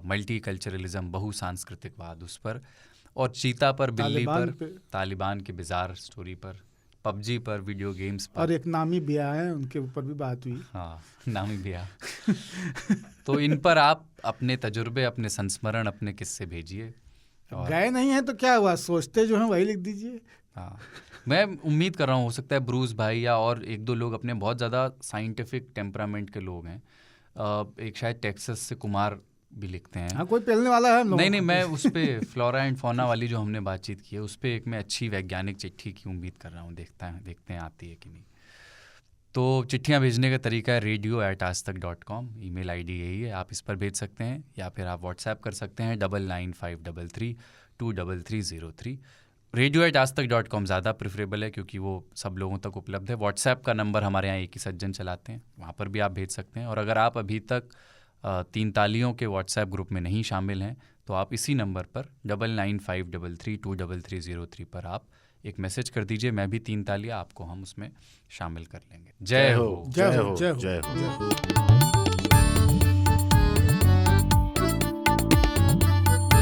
मल्टी कल्चरलिज्म, बहुसांस्कृतिकवाद, उस पर, और चीता पर, बिल्ली पर, तालिबान के बिजार स्टोरी पर, PUBG पर, वीडियो गेम्स पर, और एक नामी बिया है उनके ऊपर भी बात हुई। हाँ, नामी बिया। तो इन पर आप अपने तजुर्बे, अपने संस्मरण, अपने किस्से भेजिए। गए नहीं हैं तो क्या हुआ, सोचते जो हैं वही लिख दीजिए। हाँ, मैं उम्मीद कर रहा हूँ, हो सकता है ब्रूस भाई या और 1-2 लोग अपने बहुत ज़्यादा साइंटिफिक टेम्परामेंट के लोग हैं। एक शायद टेक्सास से कुमार भी लिखते हैं। हाँ, कोई पेलने वाला है हम लोग। नहीं, मैं उस पर फ्लोरा एंड फौना वाली जो हमने बातचीत की है उस पर एक मैं अच्छी वैज्ञानिक चिट्ठी की उम्मीद कर रहा हूँ। देखते हैं आती है कि नहीं। तो चिट्ठियाँ भेजने का तरीका है radio@aajtak.com, ईमेल ID यही है, आप इस पर भेज सकते हैं, या फिर आप व्हाट्सएप कर सकते हैं 995333 radio@aajtak.com ज़्यादा प्रेफरेबल है क्योंकि वो सब लोगों तक उपलब्ध है। व्हाट्सएप का नंबर हमारे यहाँ एक ही सज्जन चलाते हैं, वहाँ पर भी आप भेज सकते हैं। और अगर आप अभी तक 3 तालियों के व्हाट्सएप ग्रुप में नहीं शामिल हैं तो आप इसी नंबर पर 9953323303 पर आप एक मैसेज कर दीजिए। मैं भी 3 तालियां, आपको हम उसमें शामिल कर लेंगे। जय हो, जय हो, जय हो, जय हो।